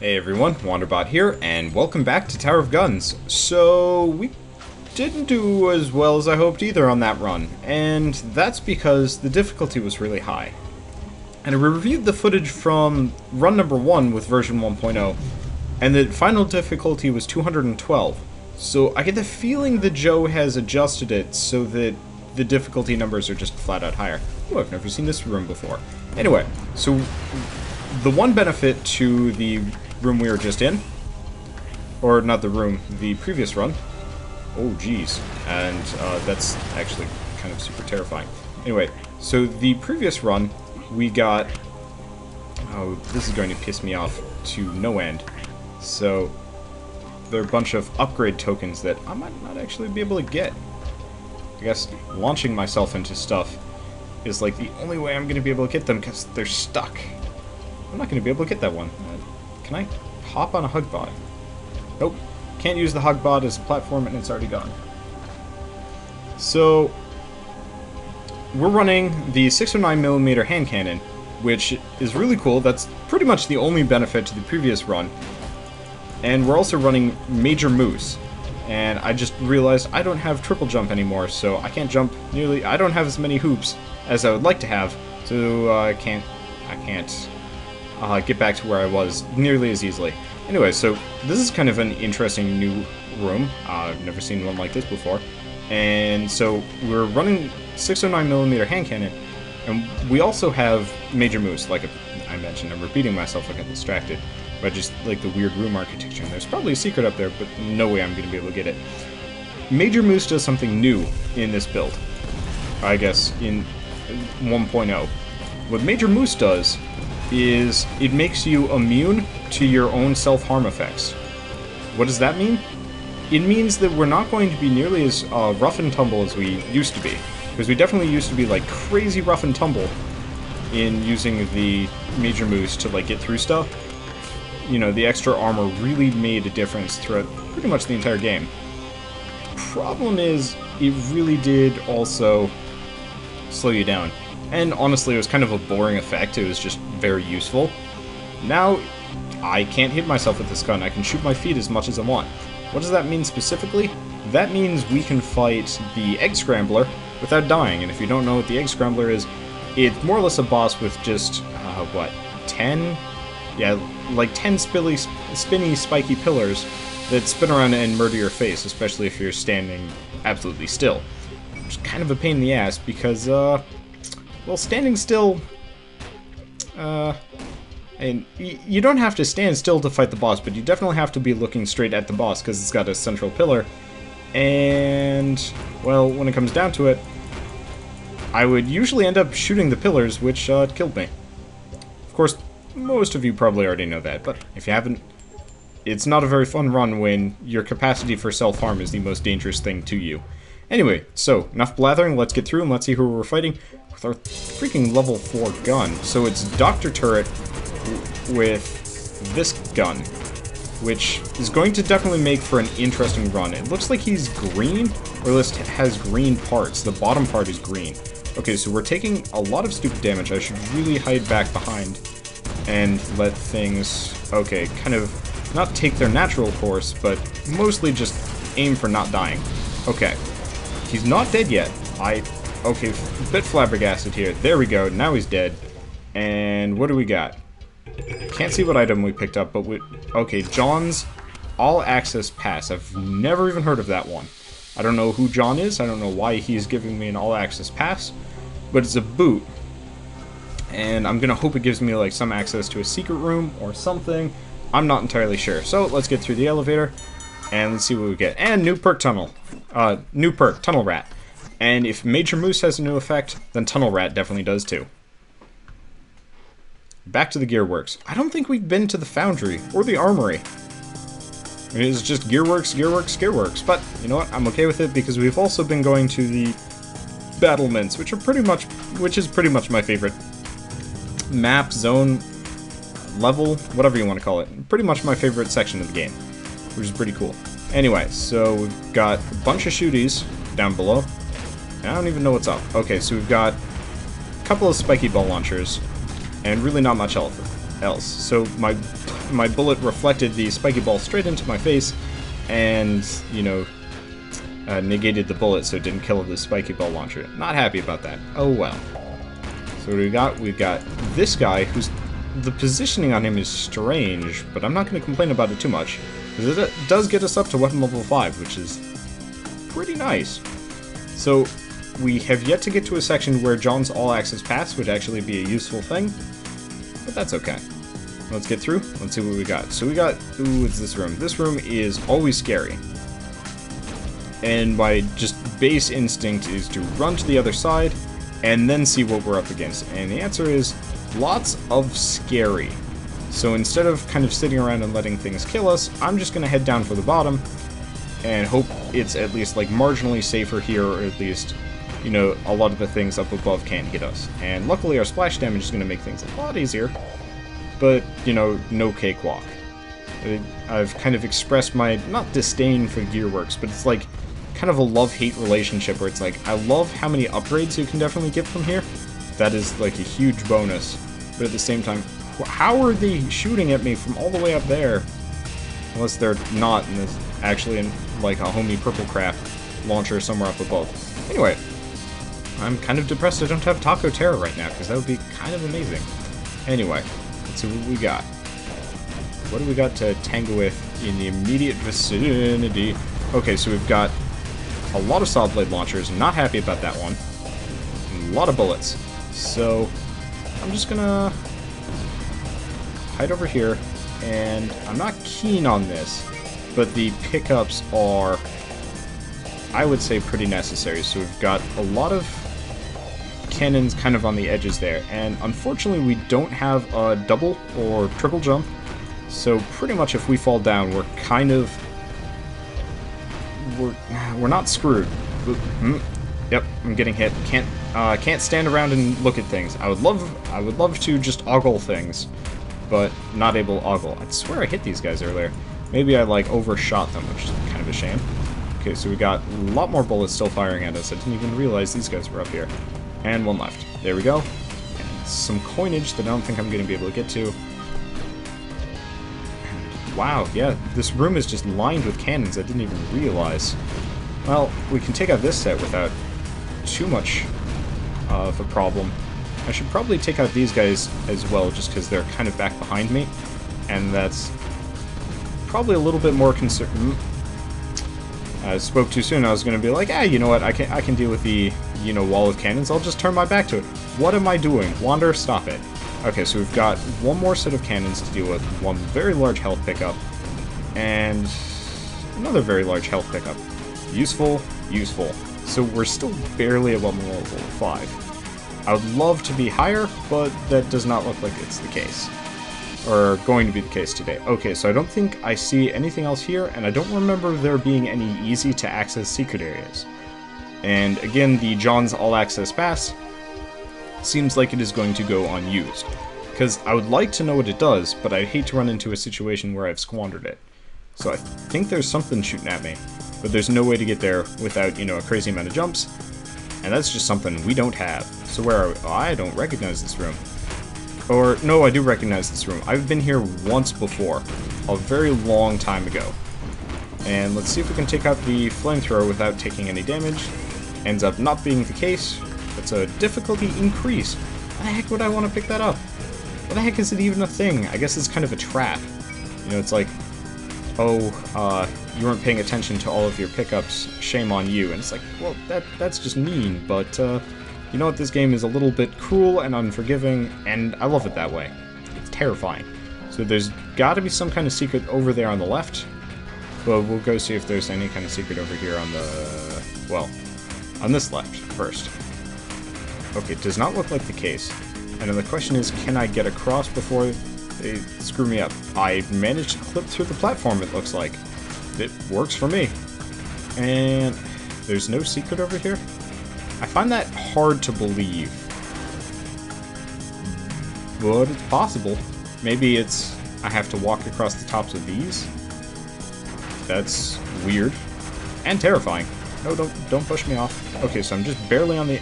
Hey everyone, Wanderbot here, and welcome back to Tower of Guns. So, we didn't do as well as I hoped either on that run, and that's because the difficulty was really high. And I reviewed the footage from run number 1 with version 1.0, and the final difficulty was 212. So I get the feeling that Joe has adjusted it so that the difficulty numbers are just flat out higher. Oh, I've never seen this room before. Anyway, so the one benefit to the room we were just in, or not the room, the previous run. Oh geez, and that's actually kind of super terrifying. Anyway, so the previous run, we got, oh, this is going to piss me off to no end. So there are a bunch of upgrade tokens that I might not actually be able to get. I guess launching myself into stuff is like the only way I'm going to be able to get them because they're stuck. I'm not going to be able to get that one. Can I hop on a Hugbot? Nope. Can't use the Hugbot as a platform and it's already gone. So, we're running the 609mm hand cannon, which is really cool. That's pretty much the only benefit to the previous run. And we're also running Major Moose. And I just realized I don't have triple jump anymore, so I can't jump nearly... I don't have as many hoops as I would like to have, so I can't get back to where I was nearly as easily. Anyway, so this is kind of an interesting new room. I've never seen one like this before. And so we're running 609mm hand cannon, and we also have Major Moose, like I mentioned. I'm repeating myself, I got distracted by just like the weird room architecture. And there's probably a secret up there, but no way I'm going to be able to get it. Major Moose does something new in this build, I guess, in 1.0. What Major Moose does is it makes you immune to your own self-harm effects. What does that mean? It means that we're not going to be nearly as rough and tumble as we used to be. Because we definitely used to be like crazy rough and tumble in using the Major Moose to like get through stuff. You know, the extra armor really made a difference throughout pretty much the entire game. Problem is, it really did also slow you down. And honestly, it was kind of a boring effect. It was just very useful. Now, I can't hit myself with this gun. I can shoot my feet as much as I want. What does that mean specifically? That means we can fight the Egg Scrambler without dying. And if you don't know what the Egg Scrambler is, it's more or less a boss with just, what, 10? Yeah, like 10 spinny, spiky pillars that spin around and murder your face, especially if you're standing absolutely still. Which is kind of a pain in the ass because, well, standing still, and you don't have to stand still to fight the boss, but you definitely have to be looking straight at the boss because it's got a central pillar. And, well, when it comes down to it, I would usually end up shooting the pillars, which killed me. Of course, most of you probably already know that, but if you haven't, it's not a very fun run when your capacity for self-harm is the most dangerous thing to you. Anyway, so, enough blathering, let's get through and let's see who we're fighting with our freaking level 4 gun. So it's Dr. Turret with this gun, which is going to definitely make for an interesting run. It looks like he's green, or at least has green parts. The bottom part is green. Okay, so we're taking a lot of stupid damage. I should really hide back behind and let things, okay, kind of not take their natural course, but mostly just aim for not dying. Okay. He's not dead yet. Okay, a bit flabbergasted here. There we go, now he's dead. And what do we got? Can't see what item we picked up, but okay, John's All Access Pass. I've never even heard of that one. I don't know who John is, I don't know why he's giving me an All Access Pass, but it's a boot. And I'm gonna hope it gives me like some access to a secret room or something. I'm not entirely sure. So let's get through the elevator. And let's see what we get. And new perk Tunnel. New perk, Tunnel Rat. And if Major Moose has a new effect, then Tunnel Rat definitely does too. Back to the Gearworks. I don't think we've been to the Foundry or the Armory. It's just Gearworks, Gearworks, Gearworks. But you know what? I'm okay with it because we've also been going to the Battlements, which is pretty much my favorite map, zone, level, whatever you want to call it. Pretty much my favorite section of the game, which is pretty cool. Anyway, so we've got a bunch of shooties down below. I don't even know what's up. Okay, so we've got a couple of spiky ball launchers, and really not much else. So my my bullet reflected the spiky ball straight into my face, and, you know, negated the bullet so it didn't kill the spiky ball launcher. Not happy about that. Oh well. So what do we got? We've got this guy who's... The positioning on him is strange, but I'm not going to complain about it too much, because it does get us up to weapon level 5, which is pretty nice. So we have yet to get to a section where John's all-access pass would actually be a useful thing, but that's okay. Let's get through. Let's see what we got. So we got... Ooh, it's this room. This room is always scary. And my just base instinct is to run to the other side and then see what we're up against. And the answer is lots of scary. So instead of kind of sitting around and letting things kill us, I'm just going to head down for the bottom and hope it's at least like marginally safer here, or at least, you know, a lot of the things up above can't hit us. And luckily our splash damage is going to make things a lot easier, but, you know, no cakewalk. I've kind of expressed my, not disdain for Gearworks, but it's like kind of a love-hate relationship where it's like, I love how many upgrades you can definitely get from here. That is like a huge bonus. But at the same time, how are they shooting at me from all the way up there? Unless they're not, and there's actually in like a homey purple crap launcher somewhere up above. Anyway, I'm kind of depressed I don't have Taco Terror right now, because that would be kind of amazing. Anyway, let's see what we got. What do we got to tango with in the immediate vicinity? Okay, so we've got a lot of solid blade launchers. Not happy about that one. And a lot of bullets. So I'm just gonna hide over here, and I'm not keen on this, but the pickups are, I would say, pretty necessary. So we've got a lot of cannons kind of on the edges there, and unfortunately we don't have a double or triple jump, so pretty much if we fall down, we're kind of... We're not screwed. Yep, I'm getting hit. Can't stand around and look at things. I would love to just ogle things, but not able to ogle. I swear I hit these guys earlier. Maybe I like overshot them, which is kind of a shame. Okay, so we got a lot more bullets still firing at us. I didn't even realize these guys were up here. And one left. There we go. And some coinage that I don't think I'm going to be able to get to. Wow, yeah, this room is just lined with cannons I didn't even realize. Well, we can take out this set without too much of a problem. I should probably take out these guys as well, just because they're kind of back behind me, and that's probably a little bit more concern. I spoke too soon. I was going to be like, you know what, I can deal with the, you know, wall of cannons. I'll just turn my back to it. What am I doing? Wander, stop it. Okay, so we've got one more set of cannons to deal with, one very large health pickup, and another very large health pickup. Useful, useful. So we're still barely at level 5. I would love to be higher, but that does not look like it's the case. Or going to be the case today. Okay, so I don't think I see anything else here, and I don't remember there being any easy-to-access secret areas. And again, the John's All-Access Pass seems like it is going to go unused. Because I would like to know what it does, but I'd hate to run into a situation where I've squandered it. So I think there's something shooting at me, but there's no way to get there without, you know, a crazy amount of jumps, and that's just something we don't have. So where are we? Oh, I don't recognize this room. Or, no, I do recognize this room. I've been here once before, a very long time ago. And let's see if we can take out the flamethrower without taking any damage. Ends up not being the case. It's a difficulty increase. Why the heck would I want to pick that up? Why the heck is it even a thing? I guess it's kind of a trap. You know, it's like, oh, you weren't paying attention to all of your pickups, shame on you. And it's like, well, that's just mean, but, you know what, this game is a little bit cruel and unforgiving, and I love it that way. It's terrifying. So there's gotta be some kind of secret over there on the left, but we'll go see if there's any kind of secret over here on the, well, on this left first. Okay, it does not look like the case. And then the question is, can I get across before they screw me up? I managed to clip through the platform, it looks like. It works for me. And there's no secret over here? I find that hard to believe. But it's possible. Maybe it's I have to walk across the tops of these? That's weird. And terrifying. No, don't push me off. Okay, so I'm just barely on the...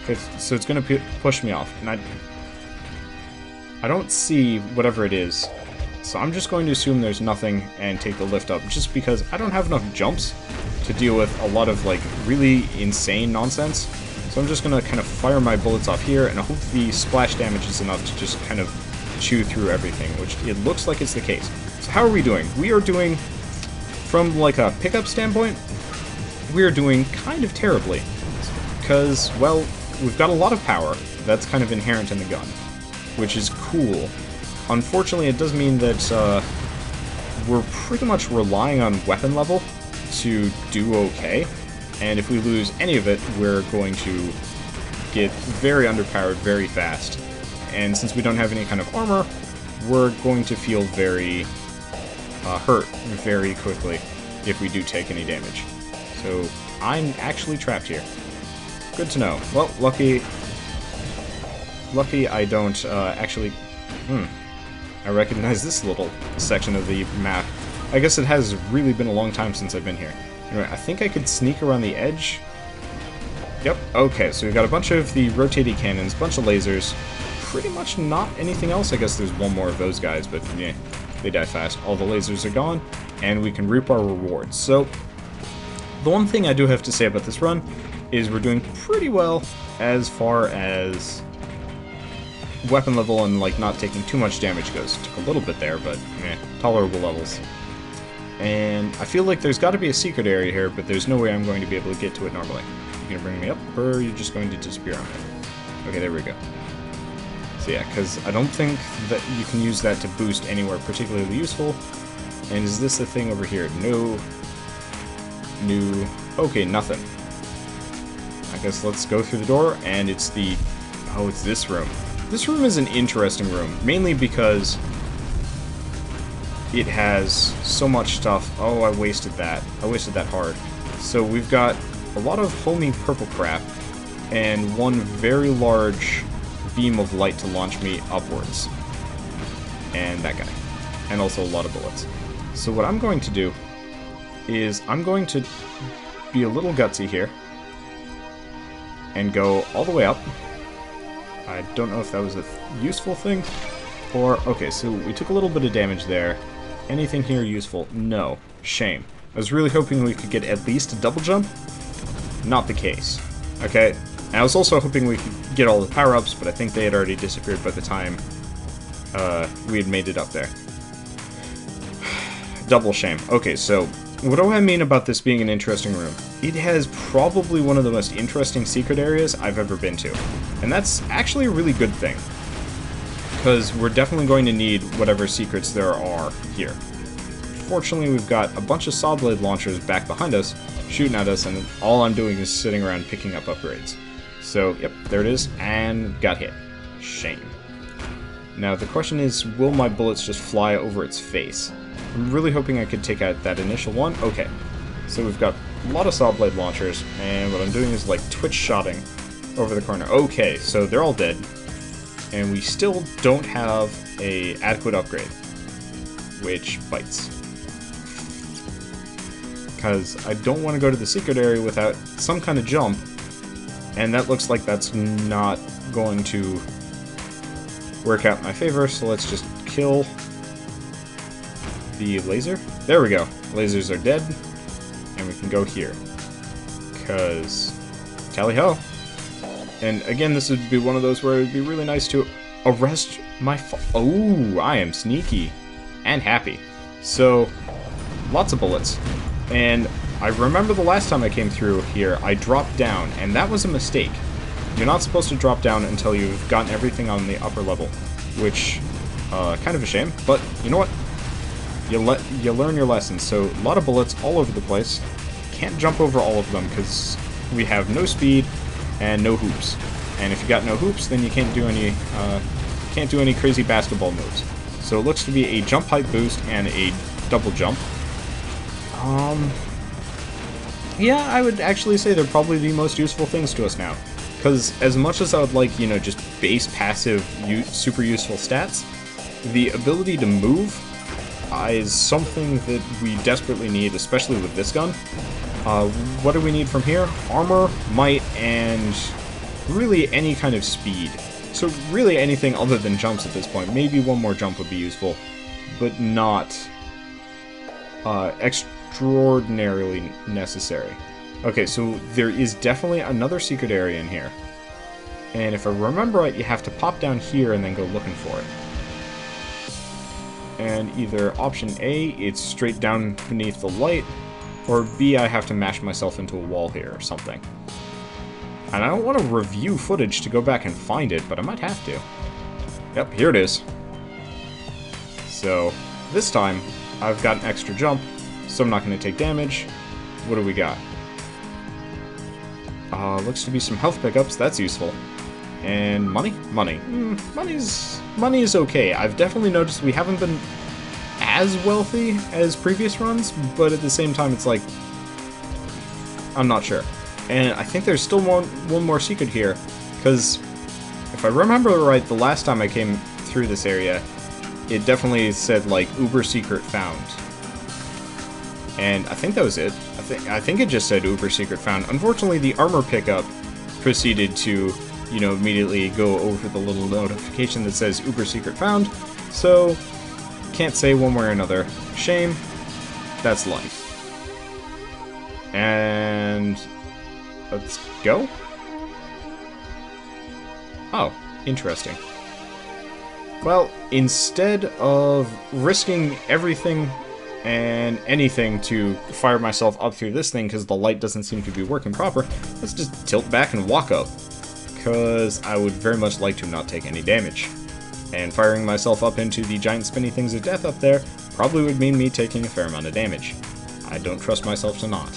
Okay, so it's gonna push me off, and I don't see whatever it is. So I'm just going to assume there's nothing and take the lift up, just because I don't have enough jumps to deal with a lot of, like, really insane nonsense. So I'm just going to kind of fire my bullets off here, and hope the splash damage is enough to just kind of chew through everything, which it looks like it's the case. So how are we doing? We are doing, from, like, a pickup standpoint, we are doing kind of terribly. Because, well, we've got a lot of power that's kind of inherent in the gun, which is cool. Unfortunately, it does mean that we're pretty much relying on weapon level to do okay, and if we lose any of it, we're going to get very underpowered very fast. And since we don't have any kind of armor, we're going to feel very hurt very quickly if we do take any damage. So I'm actually trapped here. Good to know. Well, lucky I don't actually... I recognize this little section of the map. I guess it has really been a long time since I've been here. Anyway, I think I could sneak around the edge. Yep, okay, so we've got a bunch of the rotating cannons, a bunch of lasers, pretty much not anything else. I guess there's one more of those guys, but yeah, they die fast. All the lasers are gone, and we can reap our rewards. So, the one thing I do have to say about this run is we're doing pretty well as far as weapon level and, like, not taking too much damage goes. Took a little bit there, but tolerable levels. And I feel like there's got to be a secret area here, but there's no way I'm going to be able to get to it normally. You're gonna bring me up, or are you just going to disappear on it? Okay, there we go. So yeah, because I don't think that you can use that to boost anywhere particularly useful. And is this the thing over here? No. New. Okay, nothing. I guess let's go through the door, and it's the... Oh, it's this room. This room is an interesting room, mainly because it has so much stuff. Oh, I wasted that. I wasted that hard. So we've got a lot of homey purple crap, and one very large beam of light to launch me upwards. And that guy. And also a lot of bullets. So what I'm going to do is I'm going to be a little gutsy here and go all the way up. I don't know if that was a useful thing, or... Okay, so we took a little bit of damage there. Anything here useful? No. Shame. I was really hoping we could get at least a double jump. Not the case. Okay, and I was also hoping we could get all the power-ups, but I think they had already disappeared by the time we had made it up there. Double shame. Okay, so what do I mean about this being an interesting room? It has probably one of the most interesting secret areas I've ever been to. And that's actually a really good thing, because we're definitely going to need whatever secrets there are here. Fortunately, we've got a bunch of saw blade launchers back behind us, shooting at us, and all I'm doing is sitting around picking up upgrades. So, yep, there it is, and got hit. Shame. Now, the question is, will my bullets just fly over its face? I'm really hoping I could take out that initial one. Okay, so we've got a lot of saw blade launchers, and what I'm doing is, like, twitch-shotting over the corner. Okay, so they're all dead, and we still don't have a adequate upgrade, which bites. Because I don't want to go to the secret area without some kind of jump, and that looks like that's not going to work out in my favor, so let's just kill the laser. There we go. Lasers are dead, and we can go here. Because, tally-ho. And again, this would be one of those where it would be really nice to arrest my Oh, I am sneaky and happy. So, lots of bullets. And I remember the last time I came through here, I dropped down, and that was a mistake. You're not supposed to drop down until you've gotten everything on the upper level, which, kind of a shame, but you know what? You learn your lessons. So, a lot of bullets all over the place. Can't jump over all of them because we have no speed and no hoops. And if you got no hoops, then you can't do any crazy basketball moves. So it looks to be a jump height boost and a double jump. Yeah, I would actually say they're probably the most useful things to us now. Because as much as I would like, you know, just base passive super useful stats, the ability to move is something that we desperately need, especially with this gun. What do we need from here? Armor, might, and really any kind of speed. So really anything other than jumps at this point. Maybe one more jump would be useful, but not extraordinarily necessary. Okay, so there is definitely another secret area in here. And if I remember right, you have to pop down here and then go looking for it. And either option A, it's straight down beneath the light, or B, I have to mash myself into a wall here or something. And I don't want to review footage to go back and find it, but I might have to. Yep, here it is. So, this time, I've got an extra jump, so I'm not going to take damage. What do we got? Looks to be some health pickups, that's useful. And money? Money. Money is okay. I've definitely noticed we haven't been as wealthy as previous runs, but at the same time it's like, I'm not sure. And I think there's still one more secret here, because if I remember right, the last time I came through this area, it definitely said like Uber secret found. And I think that was it. I think it just said Uber secret found. Unfortunately, the armor pickup proceeded to, you know, immediately go over the little notification that says Uber secret found, so can't say one way or another. Shame. That's life. And let's go. Oh, interesting. Well, instead of risking everything and anything to fire myself up through this thing because the light doesn't seem to be working proper, let's just tilt back and walk up. Because I would very much like to not take any damage. And firing myself up into the giant spinny things of death up there probably would mean me taking a fair amount of damage. I don't trust myself to not.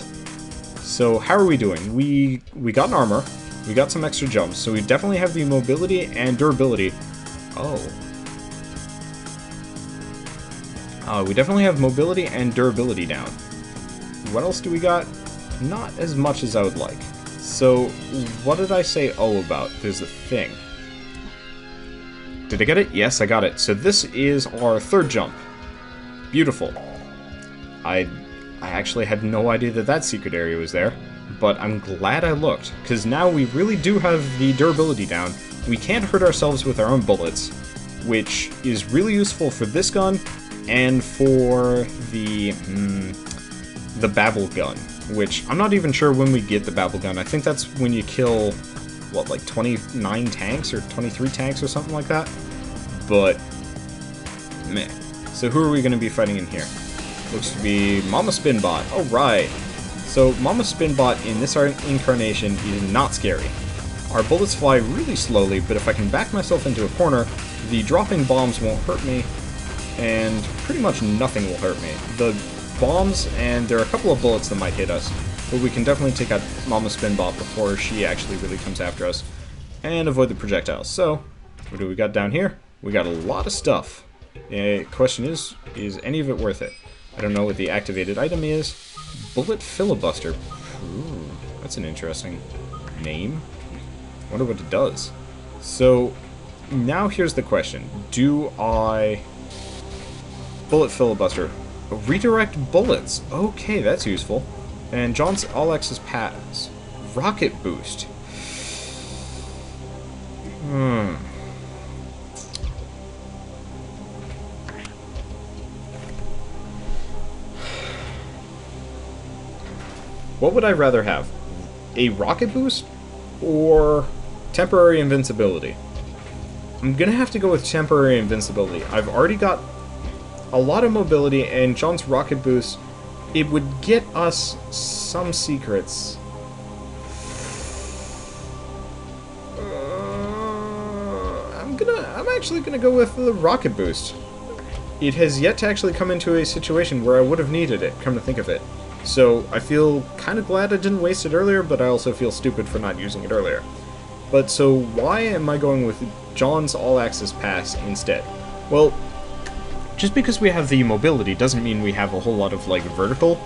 So how are we doing? We got an armor, we got some extra jumps, so we definitely have the mobility and durability. We definitely have mobility and durability down. What else do we got? Not as much as I would like. So, what did I say about? There's a thing. Did I get it? Yes, I got it. So this is our third jump. Beautiful. I actually had no idea that secret area was there, but I'm glad I looked, because now we really do have the durability down. We can't hurt ourselves with our own bullets, which is really useful for this gun, and for the Babel gun, which I'm not even sure when we get the Babel gun. I think that's when you kill, what, like 29 tanks or 23 tanks or something like that? But, meh. So who are we going to be fighting in here? Looks to be Mama Spinbot. Alright. So Mama Spinbot in this incarnation is not scary. Our bullets fly really slowly, but if I can back myself into a corner, the dropping bombs won't hurt me, and pretty much nothing will hurt me. The bombs, and there are a couple of bullets that might hit us, but we can definitely take out Mama Spinbot before she actually really comes after us, and avoid the projectiles. So, what do we got down here? We got a lot of stuff. Question is any of it worth it? I don't know what the activated item is. Bullet Filibuster. Ooh, that's an interesting name. Wonder what it does. So, now here's the question. Do I... Bullet Filibuster. Redirect bullets. Okay, that's useful. And John's all-access pass. Rocket boost. What would I rather have? A rocket boost or temporary invincibility? I'm gonna have to go with temporary invincibility. I've already got a lot of mobility, and John's rocket boost, it would get us some secrets. I'm actually gonna go with the rocket boost. It has yet to actually come into a situation where I would have needed it, come to think of it. So I feel kind of glad I didn't waste it earlier, but I also feel stupid for not using it earlier. But so why am I going with John's all-access pass instead? Well, just because we have the mobility doesn't mean we have a whole lot of, like, vertical.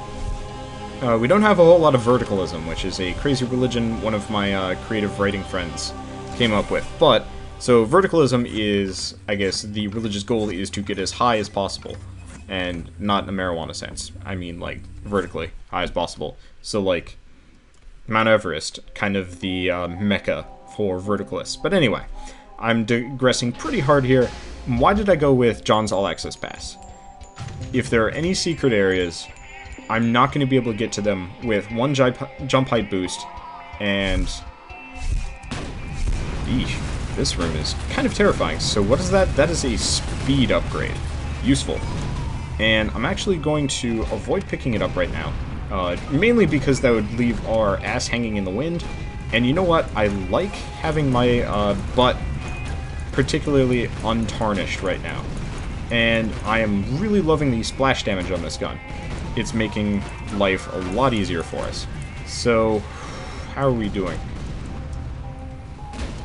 We don't have a whole lot of verticalism, which is a crazy religion one of my creative writing friends came up with. But, so verticalism is, I guess, the religious goal is to get as high as possible. And not in a marijuana sense. I mean, like, vertically, high as possible. So, like, Mount Everest, kind of the mecca for verticalists. But anyway, I'm digressing pretty hard here. Why did I go with John's All Access Pass? If there are any secret areas, I'm not going to be able to get to them with one jump height boost, and... Eesh, this room is kind of terrifying. So what is that? That is a speed upgrade. Useful. And I'm actually going to avoid picking it up right now. Mainly because that would leave our ass hanging in the wind. And you know what? I like having my butt particularly untarnished right now. And I am really loving the splash damage on this gun. It's making life a lot easier for us. So, how are we doing?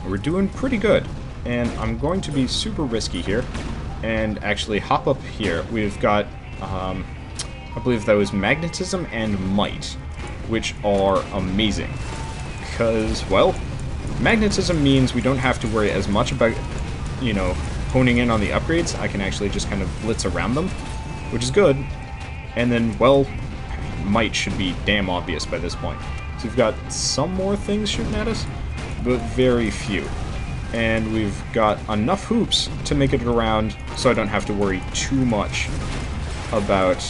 We're doing pretty good. And I'm going to be super risky here and actually hop up here. We've got, I believe that was Magnetism and Might, which are amazing. Because, well, Magnetism means we don't have to worry as much about, you know, honing in on the upgrades. I can actually just kind of blitz around them, which is good. And then, well, Might should be damn obvious by this point. So we've got some more things shooting at us, but very few. And we've got enough hoops to make it around so I don't have to worry too much about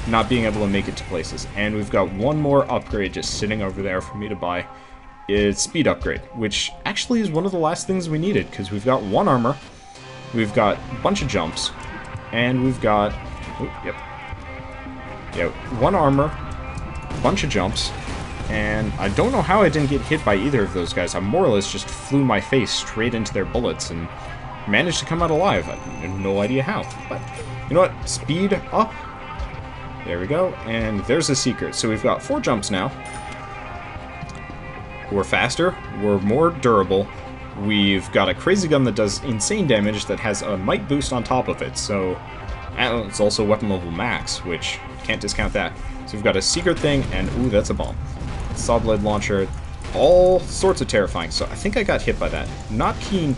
not being able to make it to places. And we've got one more upgrade just sitting over there for me to buy. It's speed upgrade, which actually is one of the last things we needed, because we've got 1 armor, we've got a bunch of jumps, and we've got... Ooh, yep. 1 armor, bunch of jumps, and I don't know how I didn't get hit by either of those guys. I more or less just flew my face straight into their bullets and managed to come out alive. I have no idea how. But, you know what? Speed up. There we go. And there's a secret. So we've got 4 jumps now. We're faster. We're more durable. We've got a crazy gun that does insane damage that has a might boost on top of it. So, and it's also weapon level max, which can't discount that. So we've got a secret thing, and ooh, that's a bomb. Saw blade launcher, all sorts of terrifying. So I think I got hit by that. Not keen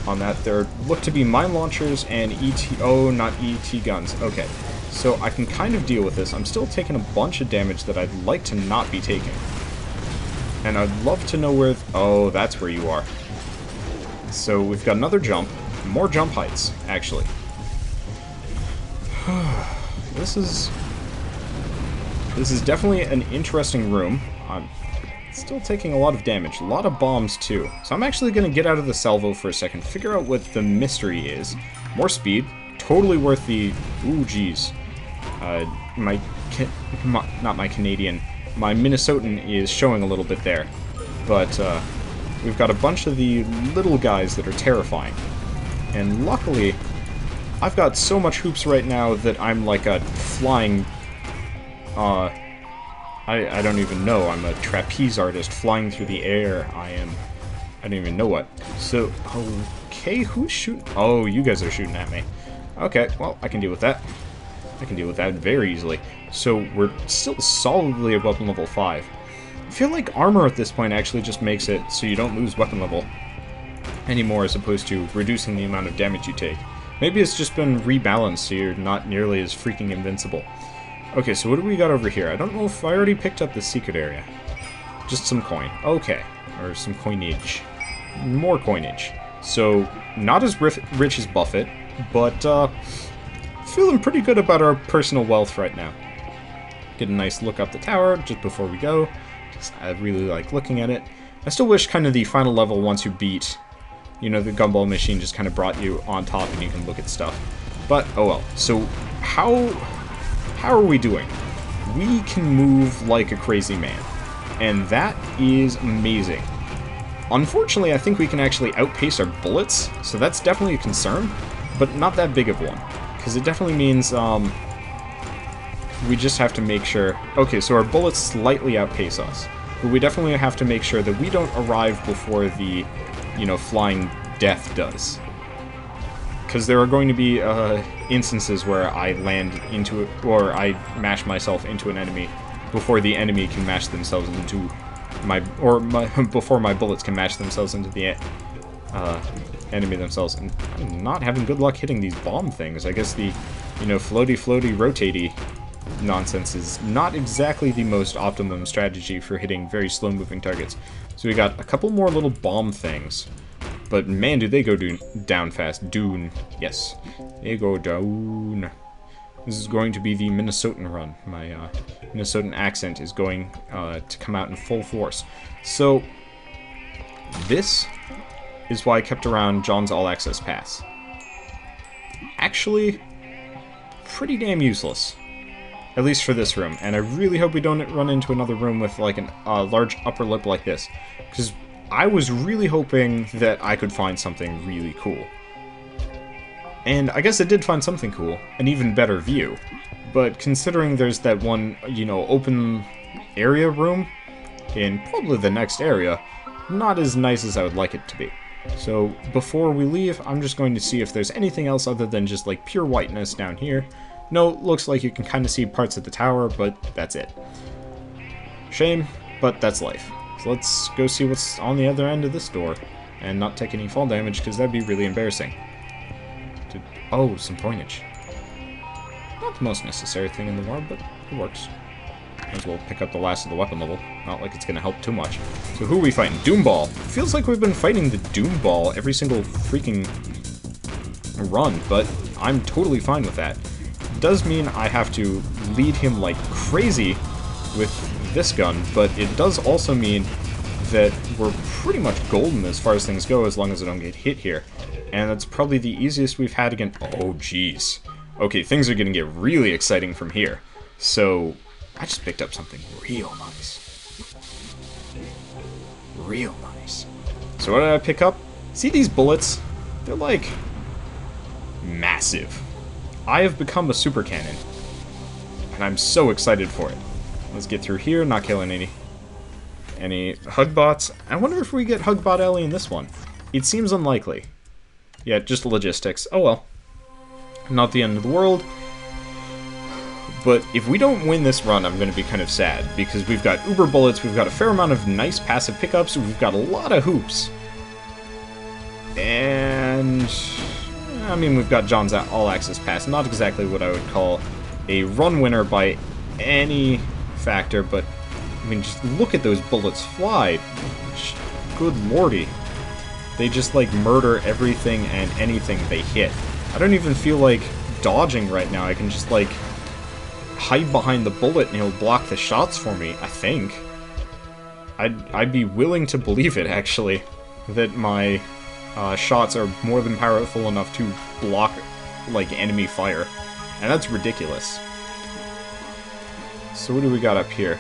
on that. There look to be mine launchers and ET. Oh, not ET guns. Okay, so I can kind of deal with this. I'm still taking a bunch of damage that I'd like to not be taking. And I'd love to know where... Oh, that's where you are. So we've got another jump. More jump heights, actually. This is definitely an interesting room. I'm still taking a lot of damage. A lot of bombs, too. So I'm actually going to get out of the salvo for a second, figure out what the mystery is. More speed. Totally worth the... Ooh, geez. Not my Canadian... My Minnesotan is showing a little bit there, but we've got a bunch of the little guys that are terrifying. And luckily, I've got so much hoops right now that I'm like a flying... I don't even know. I'm a trapeze artist flying through the air. I don't even know what. So, okay, who's shooting? Oh, you guys are shooting at me. Okay, well, I can deal with that. I can deal with that very easily. So we're still solidly at weapon level 5. I feel like armor at this point actually just makes it so you don't lose weapon level anymore, as opposed to reducing the amount of damage you take. Maybe it's just been rebalanced so you're not nearly as freaking invincible. Okay, so what do we got over here? I don't know if I already picked up the secret area. Just some coin. Okay. Or some coinage. More coinage. So, not as rich as Buffett, but feeling pretty good about our personal wealth right now. Get a nice look up the tower just before we go. I really like looking at it. I still wish kind of the final level, once you beat, you know, the gumball machine, just kind of brought you on top and you can look at stuff. But, oh well. So, how are we doing? We can move like a crazy man. And that is amazing. Unfortunately, I think we can actually outpace our bullets, so that's definitely a concern, but not that big of one. Because it definitely means, we just have to make sure... Okay, so our bullets slightly outpace us. But we definitely have to make sure that we don't arrive before the, you know, flying death does. Because there are going to be instances where I land into it, or I mash myself into an enemy before the enemy can mash themselves into before my bullets can mash themselves into the enemy themselves. And I'm not having good luck hitting these bomb things. I guess the, you know, floaty, rotatey nonsense is not exactly the most optimum strategy for hitting very slow-moving targets. So we got a couple more little bomb things. But man, do they go down fast. Dune. Yes. They go down. This is going to be the Minnesotan run. My Minnesotan accent is going to come out in full force. So, this is why I kept around John's All-Access Pass. Actually, pretty damn useless. At least for this room. And I really hope we don't run into another room with like a large upper lip like this. Because I was really hoping that I could find something really cool. And I guess I did find something cool. An even better view. But considering there's that one, you know, open area room in probably the next area, not as nice as I would like it to be. So before we leave, I'm just going to see if there's anything else other than just like pure whiteness down here. No, looks like you can kind of see parts of the tower, but that's it. Shame, but that's life. So let's go see what's on the other end of this door, and not take any fall damage, because that'd be really embarrassing. Oh, some pointage. Not the most necessary thing in the world, but it works. Might as well pick up the last of the weapon level. Not like it's going to help too much. So who are we fighting? Doomball. Feels like we've been fighting the Doomball every single freaking run, but I'm totally fine with that. It does mean I have to lead him like crazy with this gun, but it does also mean that we're pretty much golden as far as things go, as long as I don't get hit here. And that's probably the easiest we've had again. Oh, jeez. Okay, things are going to get really exciting from here. So, I just picked up something real nice. Real nice. So what did I pick up? See these bullets? They're like massive. I have become a super cannon. And I'm so excited for it. Let's get through here, not killing any Hugbots. I wonder if we get Hugbot Ellie in this one. It seems unlikely. Yeah, just logistics. Oh well. Not the end of the world. But if we don't win this run, I'm going to be kind of sad, because we've got uber bullets, we've got a fair amount of nice passive pickups, we've got a lot of hoops. And I mean, we've got John's all-access pass. Not exactly what I would call a run winner by any factor, but I mean, just look at those bullets fly. Good lordy. They just, like, murder everything and anything they hit. I don't even feel like dodging right now. I can just, like, hide behind the bullet and he'll block the shots for me, I think. I'd be willing to believe it, actually, that my shots are more than powerful enough to block, like, enemy fire. And that's ridiculous. So what do we got up here?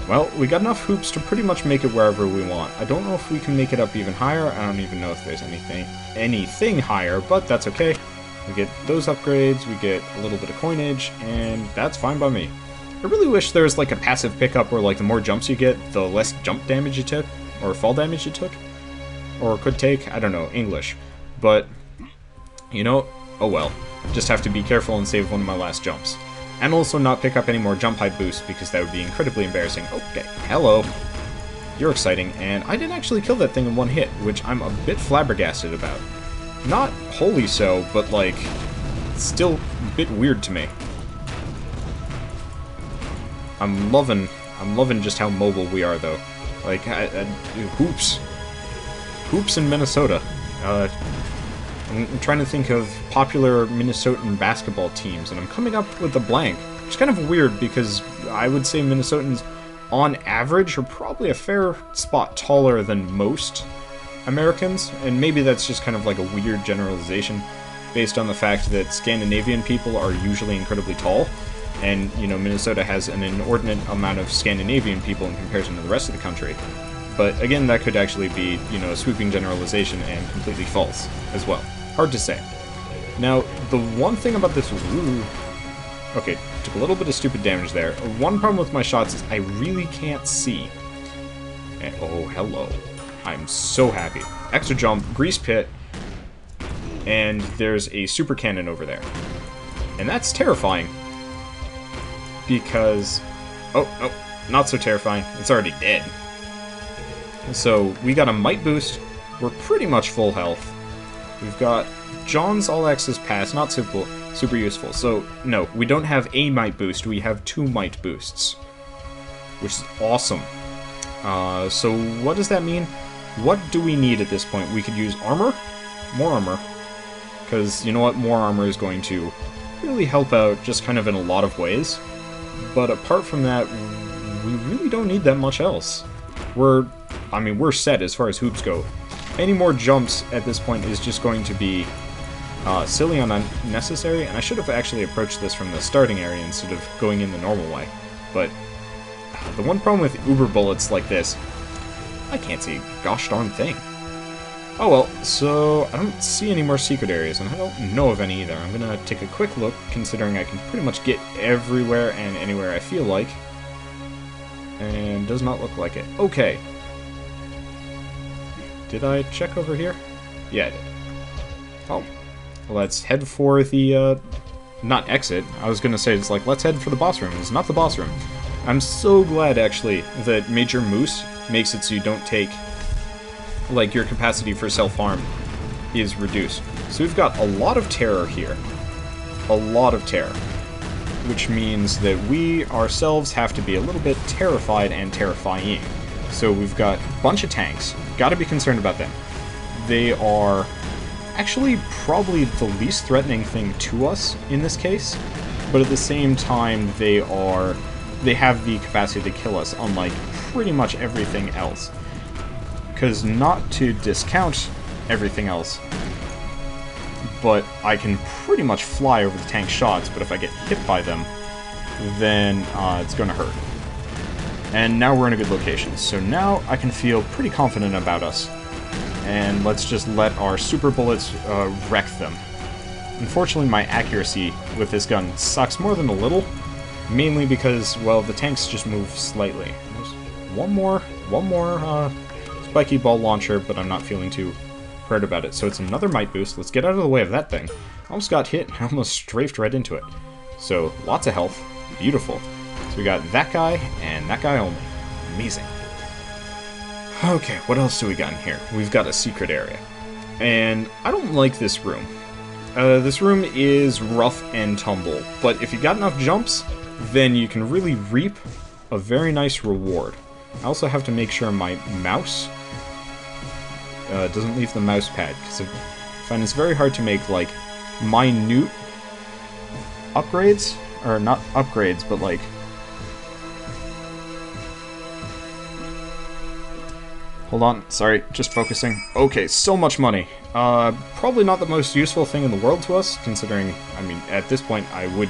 Well, we got enough hoops to pretty much make it wherever we want. I don't know if we can make it up even higher. I don't even know if there's anything higher, but that's okay. We get those upgrades, we get a little bit of coinage, and that's fine by me. I really wish there was like a passive pickup where like the more jumps you get, the less jump damage you took, or fall damage you took, or could take, I don't know, English. But, you know, oh well. Just have to be careful and save one of my last jumps. And also not pick up any more jump height boosts, because that would be incredibly embarrassing. Okay, hello. You're exciting, and I didn't actually kill that thing in one hit, which I'm a bit flabbergasted about. Not wholly so, but like, still a bit weird to me. I'm loving just how mobile we are, though. Like, hoops. Hoops in Minnesota. I'm trying to think of popular Minnesotan basketball teams, and I'm coming up with a blank. It's kind of weird, because I would say Minnesotans, on average, are probably a fair spot taller than most Americans, and maybe that's just kind of like a weird generalization, based on the fact that Scandinavian people are usually incredibly tall, and, you know, Minnesota has an inordinate amount of Scandinavian people in comparison to the rest of the country. But again, that could actually be, you know, a sweeping generalization and completely false as well. Hard to say. Now, the one thing about this... Ooh, okay, took a little bit of stupid damage there. One problem with my shots is I really can't see. And, oh, hello. I'm so happy. Extra jump, grease pit, and there's a super cannon over there. And that's terrifying. Because... Oh, no, not so terrifying. It's already dead. So, we got a might boost. We're pretty much full health. We've got John's all-access pass, not so cool. Super useful. So, no, we don't have a might boost, we have 2 might boosts. Which is awesome. So what does that mean? What do we need at this point? We could use armor? More armor. Because, you know what, more armor is going to really help out just kind of in a lot of ways. But apart from that, we really don't need that much else. We're set as far as hoops go. Any more jumps at this point is just going to be silly and unnecessary, and I should have actually approached this from the starting area instead of going in the normal way. But the one problem with uber bullets like this, I can't see a gosh darn thing. Oh well, so I don't see any more secret areas, and I don't know of any either. I'm gonna take a quick look, considering I can pretty much get everywhere and anywhere I feel like. And does not look like it. Okay. Did I check over here? Yeah, I did. Oh. Well, let's head for the, not exit. I was gonna say, it's like, let's head for the boss room. It's not the boss room. I'm so glad, actually, that Major Moose makes it so you don't take, like, your capacity for self-harm is reduced. So we've got a lot of terror here. A lot of terror. Which means that we ourselves have to be a little bit terrified and terrifying. So we've got a bunch of tanks. Gotta be concerned about them. They are actually probably the least threatening thing to us in this case, but at the same time they have the capacity to kill us, unlike pretty much everything else. Because not to discount everything else, but I can pretty much fly over the tank shots, but if I get hit by them, then it's going to hurt. And now we're in a good location, so now I can feel pretty confident about us. And let's just let our super bullets wreck them. Unfortunately, my accuracy with this gun sucks more than a little, mainly because, well, the tanks just move slightly. There's one more spiky ball launcher, but I'm not feeling too hurt about it. So it's another might boost. Let's get out of the way of that thing. Almost got hit. I almost strafed right into it. So lots of health. Beautiful. So we got that guy and that guy only. Amazing. Okay, what else do we got in here? We've got a secret area. And I don't like this room. This room is rough and tumble, but if you got enough jumps, then you can really reap a very nice reward. I also have to make sure my mouse doesn't leave the mouse pad, because I find it's very hard to make, like, minute upgrades, or not upgrades, but like... Hold on, sorry, just focusing. Okay, so much money. Probably not the most useful thing in the world to us, considering, I mean, at this point I would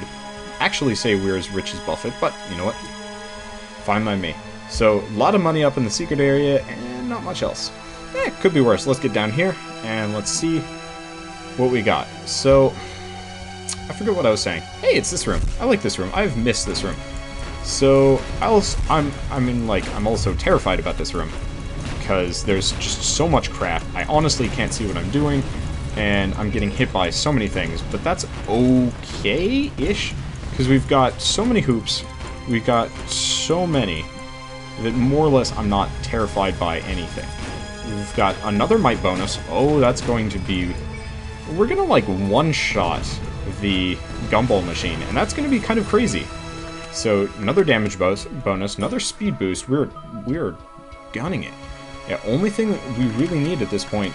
actually say we're as rich as Buffett, but you know what? Fine by me. So, a lot of money up in the secret area, and not much else. Could be worse. Let's get down here, and let's see what we got. So, I forget what I was saying. Hey, it's this room. I like this room. I've missed this room. So, I'm also terrified about this room, because there's just so much crap. I honestly can't see what I'm doing, and I'm getting hit by so many things, but that's okay-ish, because we've got so many hoops, we've got so many, that more or less I'm not terrified by anything. We've got another might bonus. Oh, that's going to be... We're gonna, like, one-shot the gumball machine, and that's gonna be kind of crazy. So, another damage bonus, another speed boost. We're gunning it. Yeah, only thing that we really need at this point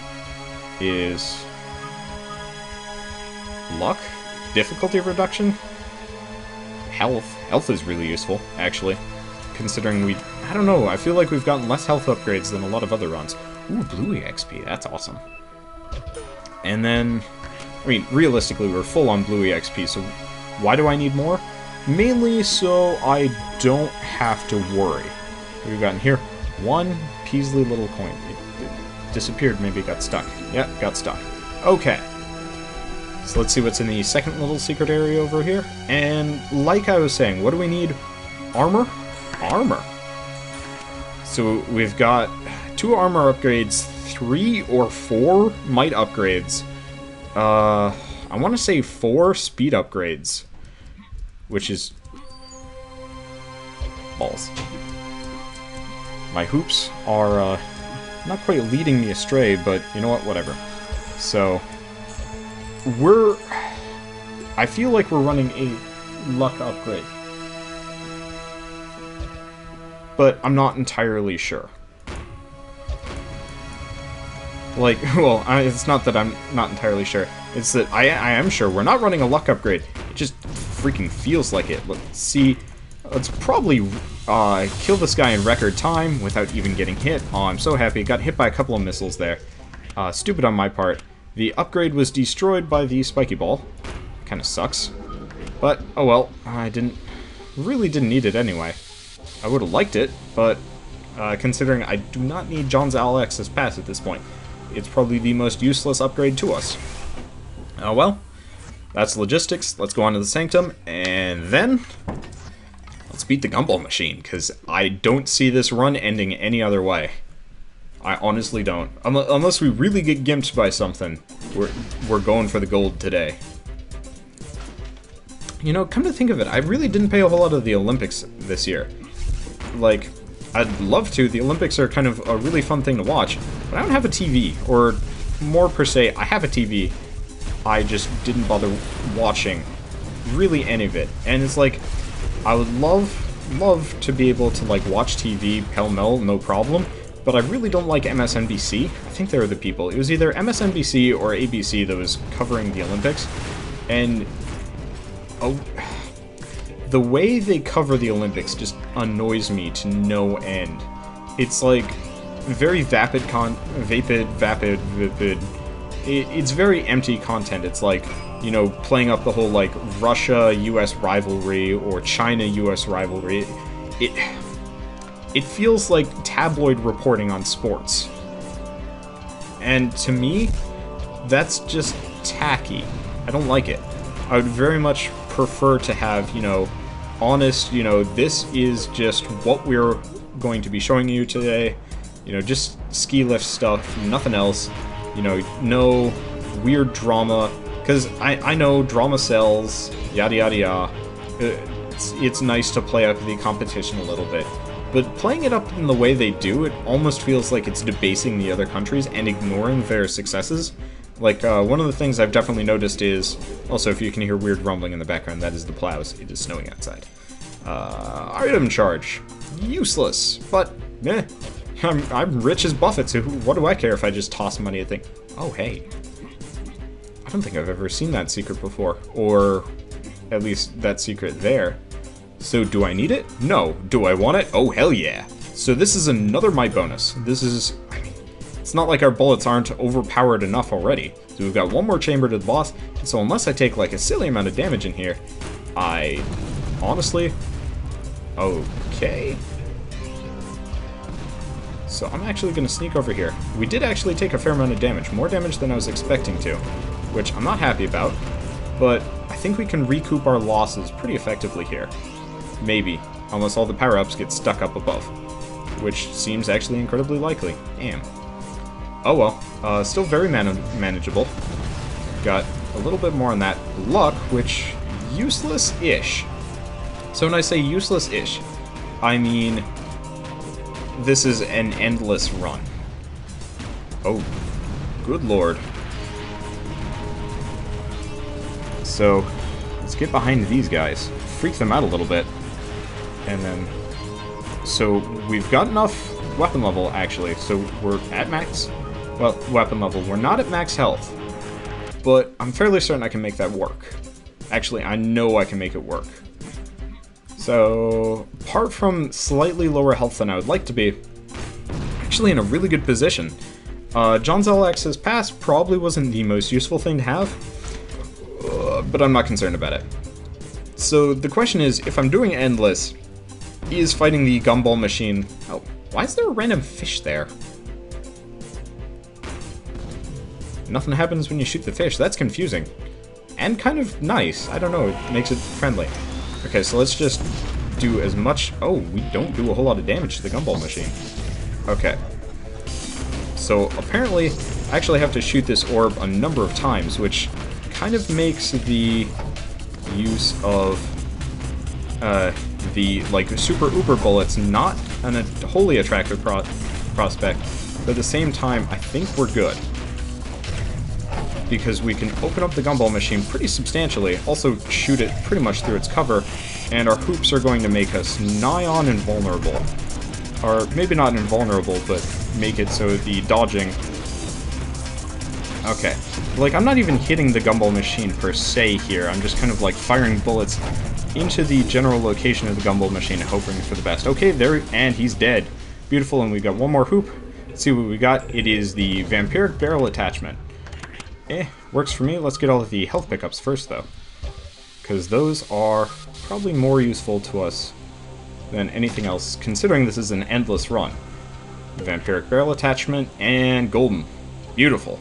is... luck? Difficulty reduction? Health. Health is really useful, actually. Considering I don't know, I feel like we've gotten less health upgrades than a lot of other runs. Ooh, Bluey XP, that's awesome. And then, I mean, realistically, we're full on Bluey XP, so why do I need more? Mainly so I don't have to worry. What have we got in here? One Peasley little coin. It disappeared, maybe it got stuck. Yeah, got stuck. Okay. So let's see what's in the second little secret area over here. And like I was saying, what do we need? Armor? Armor. So we've got 2 armor upgrades, 3 or 4 might upgrades. I want to say 4 speed upgrades, which is balls. My hoops are not quite leading me astray, but you know what, whatever. So, I feel like we're running a luck upgrade. But I'm not entirely sure. Like, well, it's not that I'm not entirely sure. It's that I am sure we're not running a luck upgrade. It just freaking feels like it. Let's see. Let's probably kill this guy in record time without even getting hit. Oh, I'm so happy. Got hit by a couple of missiles there. Stupid on my part. The upgrade was destroyed by the spiky ball. Kind of sucks. But, oh well. I really didn't need it anyway. I would have liked it, but considering I do not need John's Alex's pass at this point, it's probably the most useless upgrade to us. Oh well, that's logistics. Let's go on to the Sanctum, and then let's beat the gumball machine, because I don't see this run ending any other way. I honestly don't. Unless we really get gimped by something, we're going for the gold today. You know, come to think of it, I really didn't pay a whole lot of the Olympics this year. Like, I'd love to. The Olympics are kind of a really fun thing to watch, but I don't have a TV, or more per se, I have a TV. I just didn't bother watching really any of it. And it's like, I would love to be able to like watch TV pell-mell, no problem, but I really don't like MSNBC. I think they were the people. It was either MSNBC or ABC that was covering the Olympics, and the way they cover the Olympics just annoys me to no end. It's like very vapid. It's very empty content. It's like, you know, playing up the whole like Russia-US rivalry or China-US rivalry. It feels like tabloid reporting on sports. And to me, that's just tacky. I don't like it. I would very much prefer to have, you know, honest, you know, this is just what we're going to be showing you today. You know, just ski lift stuff, nothing else. You know, no weird drama. Because I know drama sells, yada yada yada. It's nice to play up the competition a little bit. But playing it up in the way they do, it almost feels like it's debasing the other countries and ignoring their successes. Like, one of the things I've definitely noticed is, also if you can hear weird rumbling in the background, that is the plows. It is snowing outside. Item charge. Useless, but, eh. I'm rich as Buffett, so what do I care if I just toss money at things? Oh, hey. I don't think I've ever seen that secret before, or at least that secret there. So do I need it? No. Do I want it? Oh, hell yeah. So this is another might bonus. This is... It's not like our bullets aren't overpowered enough already. So we've got one more chamber to the boss, so unless I take like a silly amount of damage in here, I honestly... Okay. So I'm actually going to sneak over here. We did actually take a fair amount of damage, more damage than I was expecting to, which I'm not happy about, but I think we can recoup our losses pretty effectively here. Maybe, unless all the power-ups get stuck up above, which seems actually incredibly likely. Damn. Oh well, still very manageable. Got a little bit more on that luck, which useless-ish. So when I say useless-ish, I mean this is an endless run. Oh, good lord. So let's get behind these guys, freak them out a little bit, and then... So we've got enough weapon level, actually, so we're at max... Well, weapon level. We're not at max health, but I'm fairly certain I can make that work. Actually, I know I can make it work. So, apart from slightly lower health than I would like to be, actually in a really good position. John's Alex's pass probably wasn't the most useful thing to have, but I'm not concerned about it. So the question is, if I'm doing endless, is fighting the gumball machine... Oh, why is there a random fish there? Nothing happens when you shoot the fish. That's confusing. And kind of nice. I don't know. It makes it friendly. Okay, so let's just do as much... Oh, we don't do a whole lot of damage to the gumball machine. Okay. So, apparently, I actually have to shoot this orb a number of times, which kind of makes the use of the, like, super uber bullets not a wholly attractive prospect. But at the same time, I think we're good. because we can open up the gumball machine pretty substantially, also shoot it pretty much through its cover, and our hoops are going to make us nigh on invulnerable. Or maybe not invulnerable, but make it so the dodging... Okay. Like, I'm not even hitting the gumball machine per se here, I'm just kind of like firing bullets into the general location of the gumball machine, hoping for the best. Okay, there, and he's dead. Beautiful, and we got one more hoop. Let's see what we got. It is the vampiric barrel attachment. Works for me. Let's get all of the health pickups first, though, because those are probably more useful to us than anything else, considering this is an endless run. Vampiric barrel attachment, and golden. Beautiful.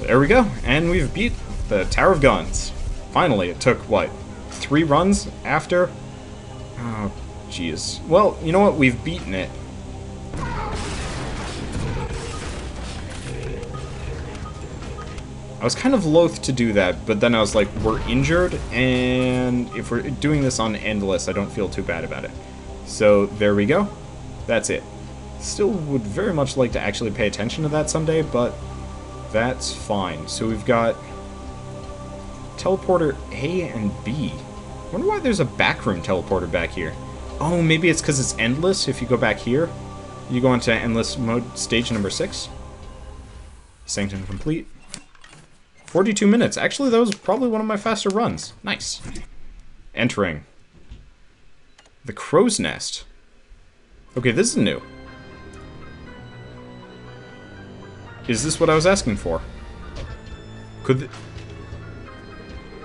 There we go, and we've beat the Tower of Guns. Finally, it took, what, 3 runs after? Oh, jeez. Well, you know what? We've beaten it. I was kind of loath to do that, but then I was like, we're injured, and if we're doing this on Endless, I don't feel too bad about it. So, there we go. That's it. Still would very much like to actually pay attention to that someday, but that's fine. So we've got teleporter A and B. Wonder why there's a backroom teleporter back here. Oh, maybe it's because it's endless. If you go back here, you go into endless mode stage number 6. Sanctum complete. 42 minutes. Actually, that was probably one of my faster runs. Nice. Entering. The Crow's Nest. Okay, this is new. Is this what I was asking for? Could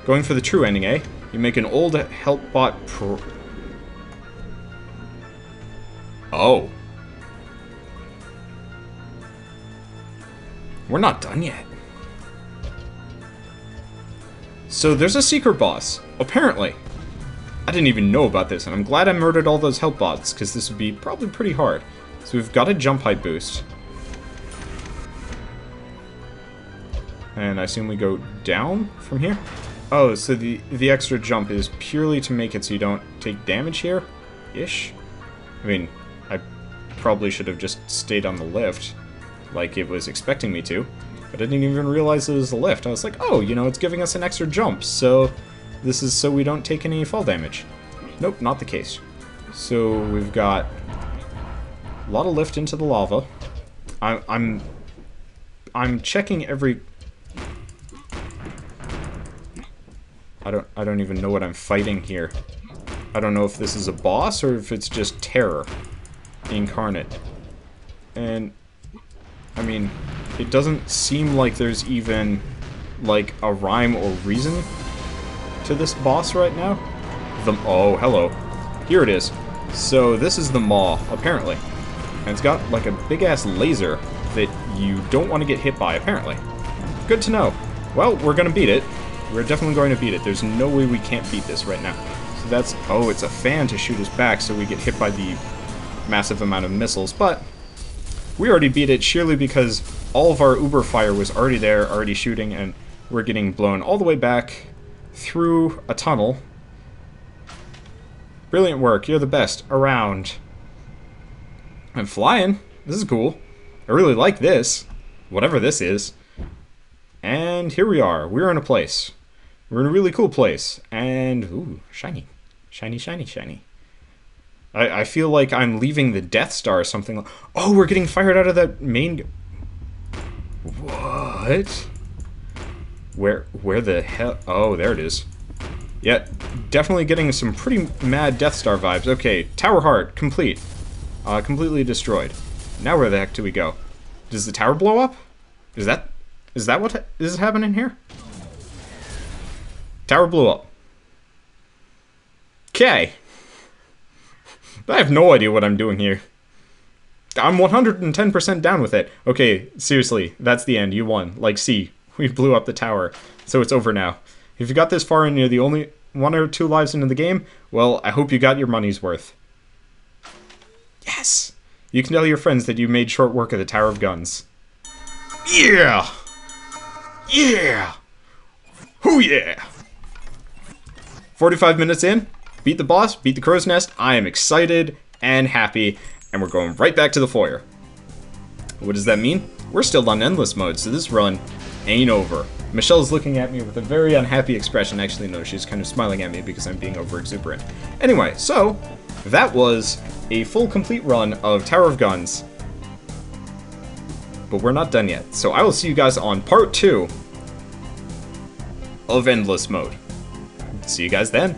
going for the true ending, eh? You make an old help bot pro... Oh. We're not done yet. So there's a secret boss, apparently. I didn't even know about this, and I'm glad I murdered all those help bots, because this would be probably pretty hard. So we've got a jump height boost. And I assume we go down from here? Oh, so the extra jump is purely to make it so you don't take damage here? Ish? I mean, I probably should have just stayed on the lift, like it was expecting me to. But I didn't even realize it was a lift. I was like, oh, you know, it's giving us an extra jump, so this is so we don't take any fall damage. Nope, not the case. So we've got a lot of lift into the lava. I'm checking every... I don't even know what I'm fighting here. I don't know if this is a boss or if it's just terror incarnate. And I mean, it doesn't seem like there's even like a rhyme or reason to this boss right now. Oh, hello. Here it is. So this is the Maw, apparently. And it's got like a big-ass laser that you don't want to get hit by, apparently. Good to know. Well, we're gonna beat it. We're definitely going to beat it. There's no way we can't beat this right now. So that's... Oh, it's a fan to shoot us back so we get hit by the massive amount of missiles. But we already beat it sheerly because all of our Uber fire was already there, already shooting, and we're getting blown all the way back through a tunnel. Brilliant work. You're the best around. I'm flying. This is cool. I really like this. Whatever this is. And here we are. We're in a place. We're in a really cool place. And, ooh, shiny. Shiny, shiny, shiny. I feel like I'm leaving the Death Star or something. Like, oh, we're getting fired out of that main... What? Where the hell... Oh, there it is. Yeah, definitely getting some pretty mad Death Star vibes. Okay, Tower Heart, complete. Completely destroyed. Now where the heck do we go? Does the tower blow up? Is that what is happening here? Tower blew up. Okay. I have no idea what I'm doing here. I'm 110% down with it. Okay, seriously, that's the end. You won. Like, see, we blew up the tower. So it's over now. If you got this far and you're the only 1 or 2 lives into the game, well, I hope you got your money's worth. Yes! You can tell your friends that you made short work of the Tower of Guns. Yeah! Yeah! Hoo yeah! 45 minutes in, beat the boss, beat the Crow's Nest. I am excited and happy, and we're going right back to the foyer. What does that mean? we're still on endless mode, so this run ain't over. Michelle's looking at me with a very unhappy expression. Actually, no, she's kind of smiling at me because I'm being over exuberant. Anyway, so that was a full complete run of Tower of Guns. But we're not done yet. So I will see you guys on part 2 of endless mode. See you guys then.